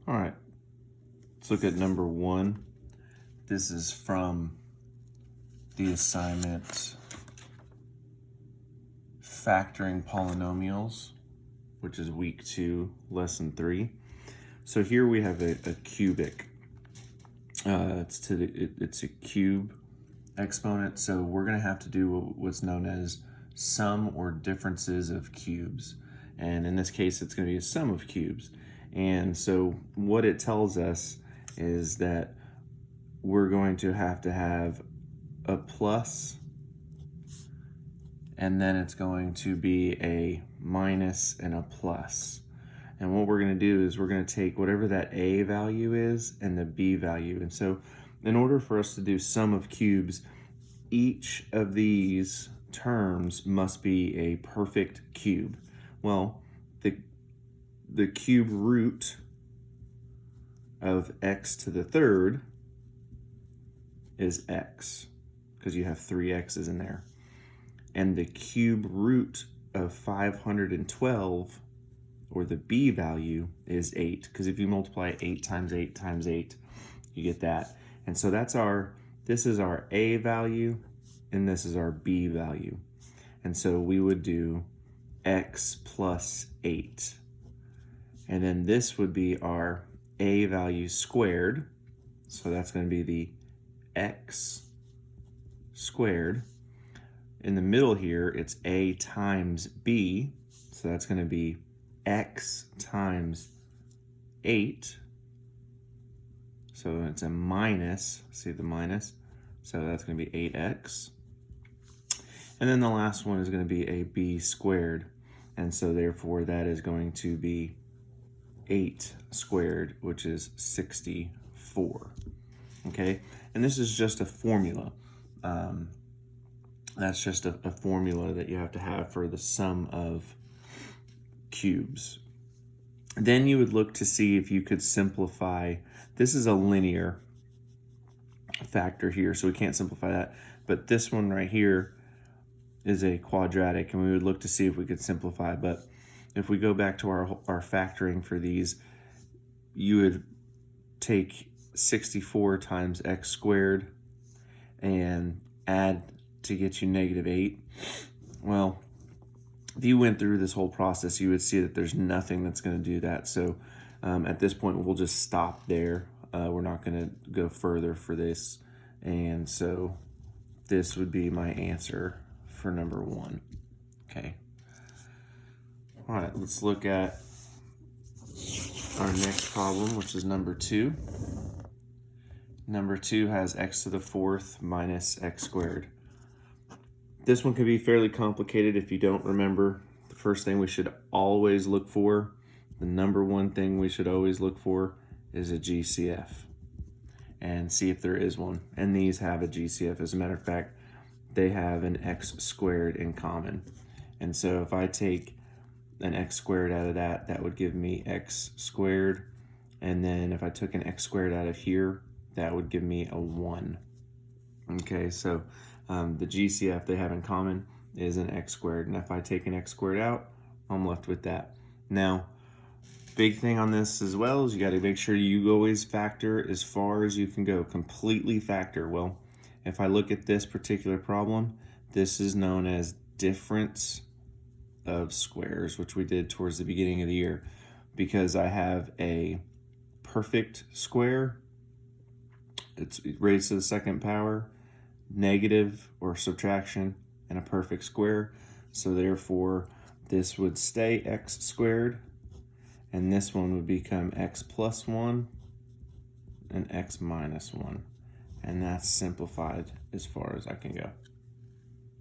All right, let's look at number 1. This is from the assignment Factoring Polynomials, which is week 2, lesson 3. So here we have a cubic. It's a cube exponent, so we're going to have to do what's known as sum or differences of cubes. And in this case, it's going to be a sum of cubes. And so what it tells us is that we're going to have a plus, and then it's going to be a minus and a plus. And what we're going to do is we're going to take whatever that A value is and the B value. And so in order for us to do sum of cubes, each of these terms must be a perfect cube. Well, the cube root of x to the third is x, because you have 3 x's in there. And the cube root of 512, or the b value, is 8, because if you multiply 8 times 8 times 8, you get that. And so this is our a value, and this is our b value. And so we would do x plus 8. And then this would be our a value squared. So that's going to be the x squared. In the middle here, it's a times b. So that's going to be x times 8. So it's a minus, see the minus. So that's going to be 8x. And then the last one is going to be a b squared. And so therefore that is going to be 8 squared, which is 64. Okay, and this is just a formula. That's just a formula that you have to have for the sum of cubes. Then you would look to see if you could simplify. This is a linear factor here, so we can't simplify that. But this one right here is a quadratic, and we would look to see if we could simplify. But if we go back to our factoring for these, you would take 64 times x squared and add to get you -8. Well, if you went through this whole process, you would see that there's nothing that's going to do that. So at this point, we'll just stop there. We're not going to go further for this. And so this would be my answer for number 1. Okay. All right, let's look at our next problem, which is number 2. Number 2 has x to the 4th minus x squared. This one can be fairly complicated if you don't remember. The first thing we should always look for, the number 1 thing we should always look for, is a GCF, and see if there is one. And these have a GCF. As a matter of fact, they have an x squared in common. And so if I take an x squared out of that, that would give me x squared. And then if I took an x squared out of here, that would give me a 1. Okay, so the GCF they have in common is an x squared. And if I take an x squared out, I'm left with that. Now, big thing on this as well is you got to make sure you always factor as far as you can go, completely factor. Well, if I look at this particular problem, this is known as difference of squares, which we did towards the beginning of the year, because I have a perfect square, it's raised to the 2nd power, negative or subtraction, and a perfect square. So therefore this would stay x squared, and this one would become x plus 1 and x minus 1. And that's simplified as far as I can go.